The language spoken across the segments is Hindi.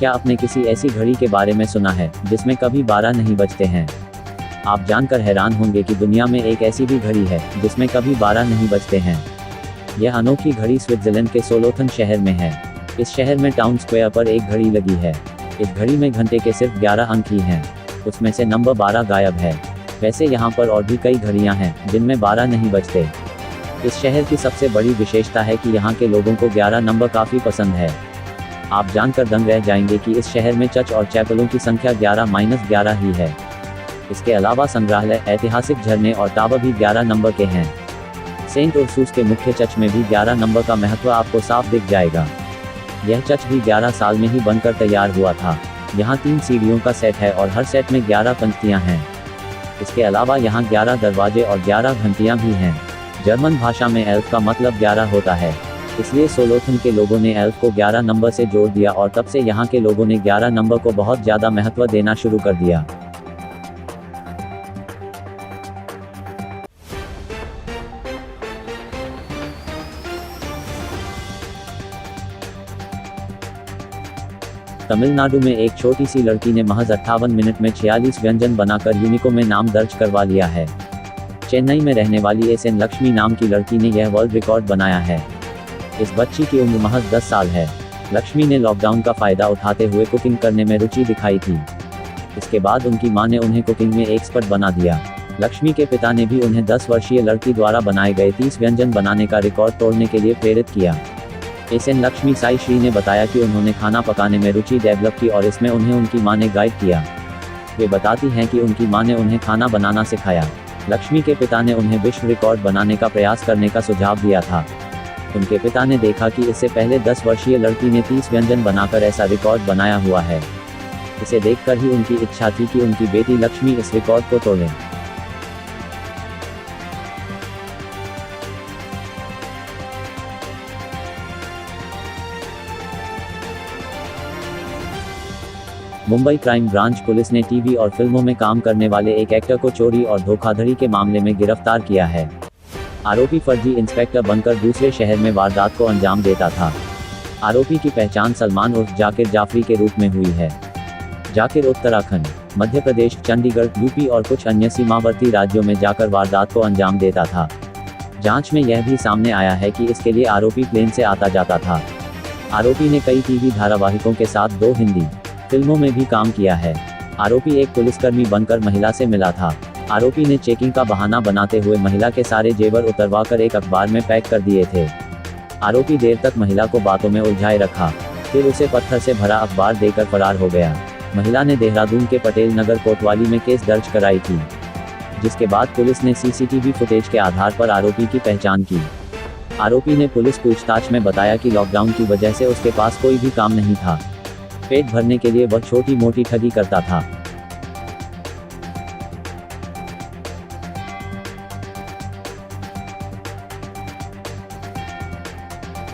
क्या आपने किसी ऐसी घड़ी के बारे में सुना है जिसमें कभी 12 नहीं बजते हैं? आप जानकर हैरान होंगे कि दुनिया में एक ऐसी भी घड़ी है जिसमें कभी 12 नहीं बजते हैं। यह अनोखी घड़ी स्विट्जरलैंड के सोलोथन शहर में है। इस शहर में टाउन स्क्वायर पर एक घड़ी लगी है। इस घड़ी में घंटे के सिर्फ 11 अंक ही हैं। उसमें से नंबर 12 गायब है। वैसे यहाँ पर और भी कई घड़ियाँ हैं जिनमें 12 नहीं बजते। इस शहर की सबसे बड़ी विशेषता है कि यहाँ के लोगों को 11 नंबर काफ़ी पसंद है। आप जानकर दंग रह जाएंगे कि इस शहर में चर्च और चैपलों की संख्या 11-11 ही है। इसके अलावा संग्रहालय, ऐतिहासिक झरने और टावर भी 11 नंबर के हैं। सेंट उर्सुस के मुख्य चर्च में भी 11 नंबर का महत्व आपको साफ दिख जाएगा। यह चर्च भी 11 साल में ही बनकर तैयार हुआ था। यहाँ 3 सीढ़ियों का सेट है और हर सेट में 11 पंक्तियाँ हैं। इसके अलावा यहाँ 11 दरवाजे और 11 घंटियाँ भी हैं। जर्मन भाषा में एल्फ का मतलब 11 होता है, इसलिए सोलोथन के लोगों ने एल्फ को 11 नंबर से जोड़ दिया और तब से यहाँ के लोगों ने 11 नंबर को बहुत ज़्यादा महत्व देना शुरू कर दिया। तमिलनाडु में एक छोटी सी लड़की ने महज 58 मिनट में 46 व्यंजन बनाकर यूनिको में नाम दर्ज करवा लिया है। चेन्नई में रहने वाली एसएन लक्ष्मी नाम की लड़की ने यह वर्ल्ड रिकॉर्ड बनाया है। इस बच्ची की उम्र महज 10 साल है। लक्ष्मी ने लॉकडाउन का फायदा उठाते हुए कुकिंग करने में रुचि दिखाई थी। इसके बाद उनकी मां ने उन्हें कुकिंग में एक्सपर्ट बना दिया। लक्ष्मी के पिता ने भी उन्हें 10 वर्षीय लड़की द्वारा बनाए गए 30 व्यंजन बनाने का रिकॉर्ड तोड़ने के लिए प्रेरित किया। एसएन लक्ष्मी साई श्री ने बताया कि उन्होंने खाना पकाने में रुचि डेवलप की और इसमें उन्हें उनकी मां ने गाइड किया। वे बताती हैं कि उनकी मां ने उन्हें खाना बनाना सिखाया। लक्ष्मी के पिता ने उन्हें विश्व रिकॉर्ड बनाने का प्रयास करने का सुझाव दिया था। उनके पिता ने देखा कि इससे पहले 10 वर्षीय लड़की ने 30 व्यंजन बनाकर ऐसा रिकॉर्ड बनाया हुआ है। इसे देखकर ही उनकी इच्छा थी कि उनकी बेटी लक्ष्मी इस रिकॉर्ड को तोड़े। मुंबई क्राइम ब्रांच पुलिस ने टीवी और फिल्मों में काम करने वाले एक एक्टर को चोरी और धोखाधड़ी के मामले में गिरफ्तार किया है। आरोपी फर्जी इंस्पेक्टर बनकर दूसरे शहर में वारदात को अंजाम देता था। आरोपी की पहचान सलमान उर्फ जाकिर जाफरी के रूप में हुई है। जाकिर उत्तराखंड, मध्य प्रदेश, चंडीगढ़, यूपी और कुछ अन्य सीमावर्ती राज्यों में जाकर वारदात को अंजाम देता था। जांच में यह भी सामने आया है कि इसके लिए आरोपी प्लेन से आता जाता था। आरोपी ने कई टीवी धारावाहिकों के साथ 2 हिंदी फिल्मों में भी काम किया है। आरोपी एक पुलिसकर्मी बनकर महिला से मिला था। आरोपी ने चेकिंग का बहाना बनाते हुए महिला के सारे जेवर उतरवाकर एक अखबार में पैक कर दिए थे। आरोपी देर तक महिला को बातों में उलझाए रखा, फिर उसे पत्थर से भरा अखबार देकर फरार हो गया। महिला ने देहरादून के पटेल नगर कोतवाली में केस दर्ज कराई थी, जिसके बाद पुलिस ने सीसीटीवी फुटेज के आधार पर आरोपी की पहचान की। आरोपी ने पुलिस पूछताछ में बताया कि लॉकडाउन की वजह से उसके पास कोई भी काम नहीं था। पेट भरने के लिए वह छोटी मोटी ठगी करता था।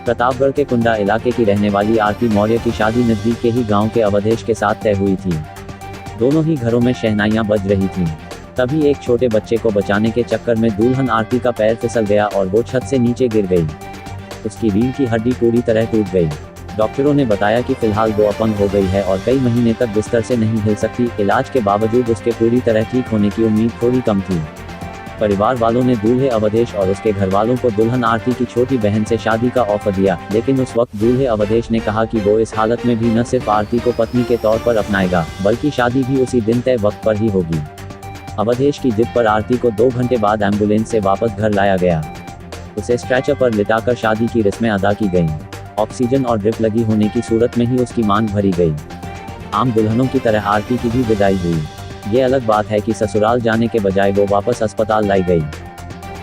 प्रतापगढ़ के कुंडा इलाके की रहने वाली आरती मौर्य की शादी नजदीक के ही गांव के अवधेश के साथ तय हुई थी। दोनों ही घरों में शहनाइयां बज रही थीं। तभी एक छोटे बच्चे को बचाने के चक्कर में दुल्हन आरती का पैर फिसल गया और वो छत से नीचे गिर गई। उसकी रीढ़ की हड्डी पूरी तरह टूट गई। डॉक्टरों ने बताया कि फिलहाल वो अपंग हो गई है और कई महीने तक बिस्तर से नहीं हिल सकती। इलाज के बावजूद उसके पूरी तरह ठीक होने की उम्मीद थोड़ी कम थी। परिवार वालों ने दूल्हे अवधेश और उसके घर वालों को दुल्हन आरती की छोटी बहन से शादी का ऑफर दिया, लेकिन उस वक्त दूल्हे अवधेश ने कहा कि वो इस हालत में भी न सिर्फ आरती को पत्नी के तौर पर अपनाएगा, बल्कि शादी भी उसी दिन तय वक्त पर ही होगी। अवधेश की जिद पर आरती को 2 घंटे बाद एम्बुलेंस से वापस घर लाया गया। उसे स्ट्रेचर पर लिटाकर शादी की रस्में अदा की गईं। ऑक्सीजन और ड्रिप लगी होने की सूरत में ही उसकी मांग भरी गई। आम दुल्हनों की तरह आरती की भी विदाई हुई। ये अलग बात है कि ससुराल जाने के बजाय वो वापस अस्पताल लाई गई।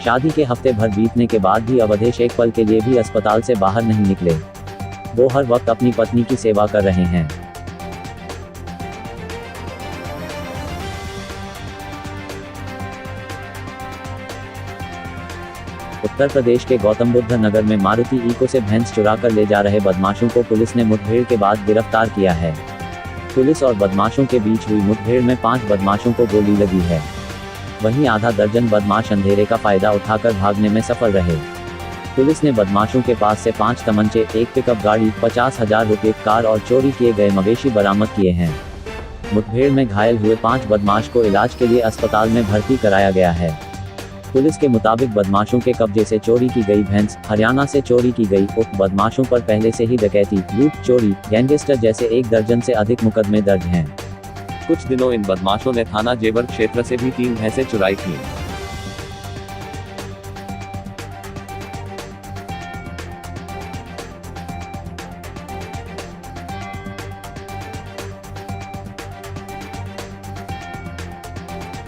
शादी के हफ्ते भर बीतने के बाद भी अवधेश एक पल के लिए भी अस्पताल से बाहर नहीं निकले। वो हर वक्त अपनी पत्नी की सेवा कर रहे हैं। उत्तर प्रदेश के गौतम बुद्ध नगर में मारुति इको से भैंस चुरा कर ले जा रहे बदमाशों को पुलिस ने मुठभेड़ के बाद गिरफ्तार किया है। पुलिस और बदमाशों के बीच हुई मुठभेड़ में 5 बदमाशों को गोली लगी है। वहीं आधा दर्जन बदमाश अंधेरे का फायदा उठाकर भागने में सफल रहे। पुलिस ने बदमाशों के पास से 5 तमंचे, एक पिकअप गाड़ी, 50,000 रुपये, कार और चोरी किए गए मवेशी बरामद किए हैं। मुठभेड़ में घायल हुए 5 बदमाश को इलाज के लिए अस्पताल में भर्ती कराया गया है। पुलिस के मुताबिक बदमाशों के कब्जे से चोरी की गई भैंस हरियाणा से चोरी की गई। उक्त बदमाशों पर पहले से ही डकैती, लूट, चोरी, गैंगस्टर जैसे 1 दर्जन से अधिक मुकदमे दर्ज हैं। कुछ दिनों इन बदमाशों ने थाना जेवर क्षेत्र से भी 3 भैंसें चुराई थीं।